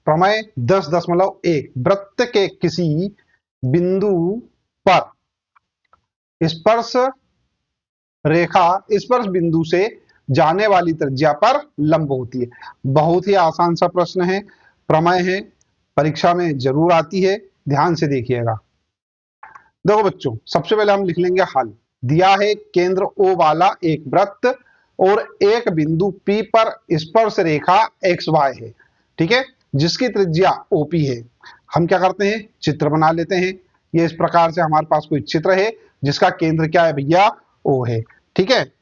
प्रमेय 10.1 वृत्त के किसी बिंदु पर स्पर्श रेखा स्पर्श बिंदु से जाने वाली त्रिज्या पर लंब होती है। बहुत ही आसान सा प्रश्न है, प्रमेय है, परीक्षा में जरूर आती है, ध्यान से देखिएगा। देखो बच्चों, सबसे पहले हम लिख लेंगे हल। दिया है केंद्र O वाला एक वृत्त और एक बिंदु P पर स्पर्श रेखा XY है, ठीक है, जिसकी त्रिज्या OP है। हम क्या करते हैं, चित्र बना लेते हैं। ये इस प्रकार से हमारे पास कोई चित्र है जिसका केंद्र क्या है भैया, O है, ठीक है।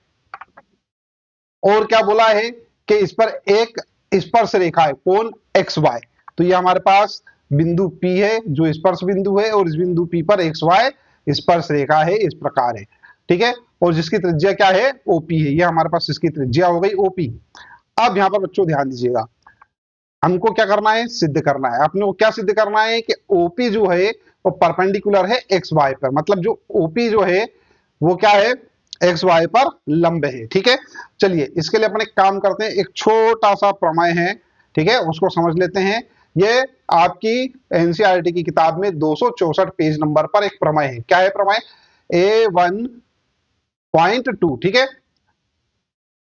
और क्या बोला है कि इस पर एक स्पर्श रेखा है, कोण XY। तो ये हमारे पास बिंदु P है जो स्पर्श बिंदु है, और इस बिंदु P पर XY स्पर्श रेखा है, इस प्रकार है, ठीक है। और जिसकी त्रिज्या क्या है, OP है। ये हमारे पास इसकी त्रिज्या हो गई OP। अब यहां पर बच्चों ध्यान दीजिएगा, हमको क्या करना है, सिद्ध करना है। अपने को क्या सिद्ध करना है कि OP जो है वो परपेंडिकुलर है XY पर, मतलब जो OP जो है वो क्या है, XY पर लंब है, ठीक है। चलिए इसके लिए अपन एक काम करते हैं, एक छोटा सा प्रमेय है, ठीक है, उसको समझ लेते हैं। ये आपकी एनसीईआरटी की किताब में 264 पेज नंबर पर एक प्रमेय है। क्या है प्रमेय, A1.2, ठीक है।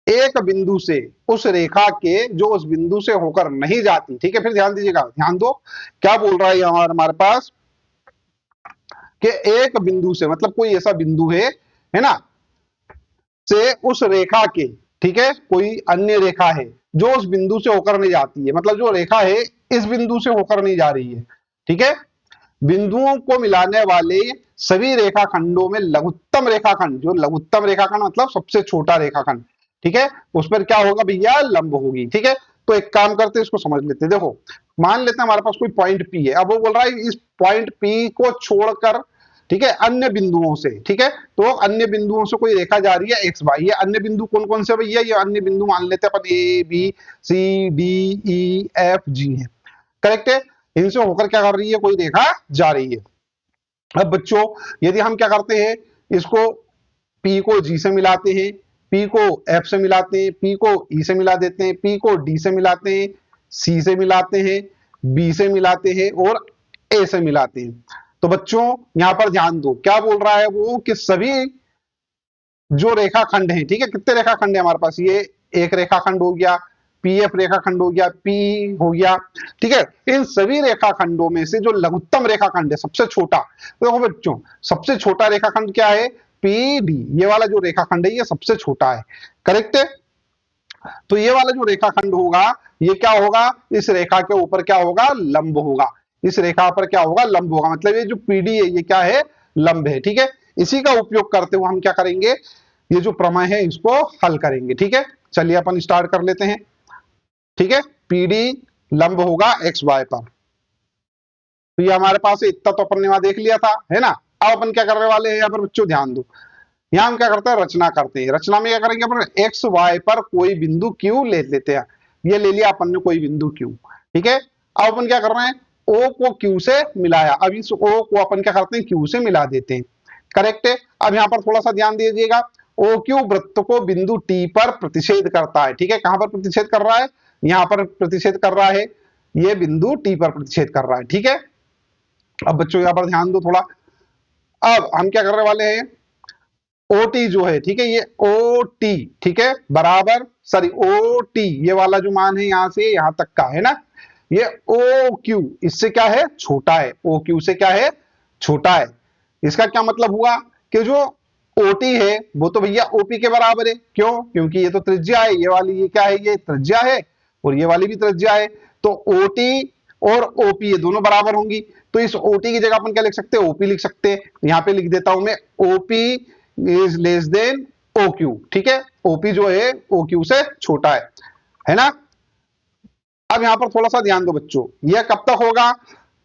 एक बिंदु से उस रेखा के जो उस बिंदु से होकर नहीं जाती, ठीक है। फिर ध्यान दीजिएगा, ध्यान दो क्या बोल रहा है हमारे पास कि एक बिंदु से, मतलब कोई ऐसा बिंदु है ना, से उस रेखा के, ठीक है, कोई अन्य रेखा है जो उस बिंदु से होकर नहीं जाती है, मतलब जो रेखा है इस बिंदु से होकर नहीं जा रही है, ठीक है। बिंदुओं को मिलाने वाले सभी रेखाखंडों में लघुत्तम रेखाखंड, जो लघुत्तम रेखाखंड मतलब सबसे छोटा रेखाखंड, ठीक है, उस पर क्या होगा भैया, लंब होगी, ठीक है। तो एक काम करते हैं, इसको समझ लेते हैं। देखो मान लेते हैं हमारे पास कोई पॉइंट P है। अब वो बोल रहा है इस पॉइंट P को छोड़कर, ठीक है, अन्य बिंदुओं से, ठीक है, तो अन्य बिंदुओं से कोई रेखा जा रही है XY। ये अन्य बिंदु कौन कौन से भैया, ये अन्य बिंदु मान लेते हैं अपन ABCDEFG है, करेक्ट है। इनसे होकर क्या कर रही है, कोई रेखा जा रही है। अब बच्चों यदि हम क्या करते हैं, इसको P को G से मिलाते हैं, P को F से मिलाते हैं, P को E से मिला देते हैं, P को D से मिलाते हैं, C से मिलाते हैं, B से मिलाते हैं और A से मिलाते हैं। तो बच्चों यहां पर ध्यान दो, क्या बोल रहा है वो कि सभी जो रेखाखंड है, ठीक है, कितने रेखाखंड है हमारे पास, ये एक रेखाखंड हो गया, PF रेखाखंड हो गया, P हो गया, ठीक है। इन सभी रेखाखंडों में से जो लघुत्तम रेखाखंड है, सबसे छोटा, तो देखो बच्चों सबसे छोटा रेखाखंड क्या है, PD। ये वाला जो रेखाखंड है ये सबसे छोटा है, करेक्ट है। तो ये वाला जो रेखाखंड होगा ये क्या होगा, इस रेखा के ऊपर क्या होगा, लंब होगा। इस रेखा पर क्या होगा, लंब होगा, मतलब ये जो PD है ये क्या है, लंब है, ठीक है। इसी का उपयोग करते हुए हम क्या करेंगे, ये जो प्रमेय है इसको हल करेंगे, ठीक है। चलिए अपन स्टार्ट कर लेते हैं, ठीक है। PD लंब होगा XY पर, तो ये हमारे पास इतना तो अपन ने वहां देख लिया था, है ना। अब अपन क्या करने वाले हैं यहाँ पर बच्चों, ध्यान दो, यहां हम क्या करते हैं, रचना करते हैं। रचना में क्या करेंगे अपन, XY पर कोई बिंदु Q ले लेते हैं। ये ले लिया अपन ने कोई बिंदु Q, ठीक है। अब अपन क्या कर रहे हैं, O को Q से मिलाया, अब इस O को अपन क्या करते हैं, Q से मिला देते हैं, करेक्ट है। अब यहां पर थोड़ा सा ध्यान दीजिएगा, OQ वृत्त को बिंदु T पर प्रतिच्छेद करता है, ठीक है। कहां पर प्रतिच्छेद कर रहा है, यहां पर प्रतिच्छेद कर रहा है, ये बिंदु T पर प्रतिच्छेद कर रहा है, ठीक है। अब बच्चों यहां पर ध्यान दो थोड़ा, अब हम क्या करने वाले हैं, OT जो है, ठीक है, ये OT, ठीक है, बराबर सॉरी OT ये वाला जो मान है यहां से यहां तक का है ना, ये OQ इससे क्या है, छोटा है, OQ से क्या है, छोटा है। इसका क्या मतलब हुआ कि जो OT है वो तो भैया OP के बराबर है, क्यों, क्योंकि ये तो त्रिज्या है, ये वाली ये क्या है, ये त्रिज्या है, और ये वाली भी त्रिज्या है। तो OT और OP ये दोनों बराबर होंगी, तो इस OT की जगह अपन क्या लिख सकते हैं, OP लिख सकते हैं। यहां पे लिख देता हूं मैं, OP is less than OQ, ठीक है। OP जो है OQ से छोटा है ना। अब यहां पर थोड़ा सा ध्यान दो बच्चों, यह कब तक होगा,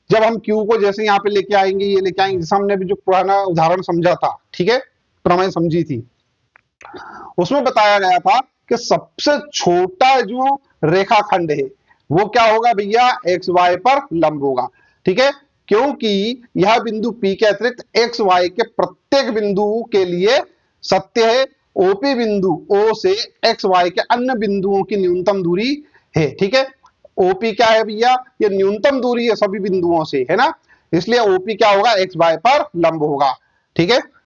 जब हम Q को जैसे यहां पे लेके आएंगे, ये लेके आएंगे, जैसे हमने भी जो पुराना उदाहरण समझा था, ठीक है, प्रमेय समझी थी, उसमें बताया गया था कि सबसे छोटा जो रेखाखंड है वो क्या होगा भैया, XY पर लंब होगा, ठीक है। क्योंकि यह बिंदु P के अतिरिक्त XY के प्रत्येक बिंदु के लिए सत्य है। OP बिंदु O से XY के अन्य बिंदुओं की न्यूनतम दूरी है, ठीक है। ओपी क्या है भैया, ये न्यूनतम दूरी है सभी बिंदुओं से, है ना, इसलिए ओपी क्या होगा, एक्स वाई पर लंब होगा। ठीक है,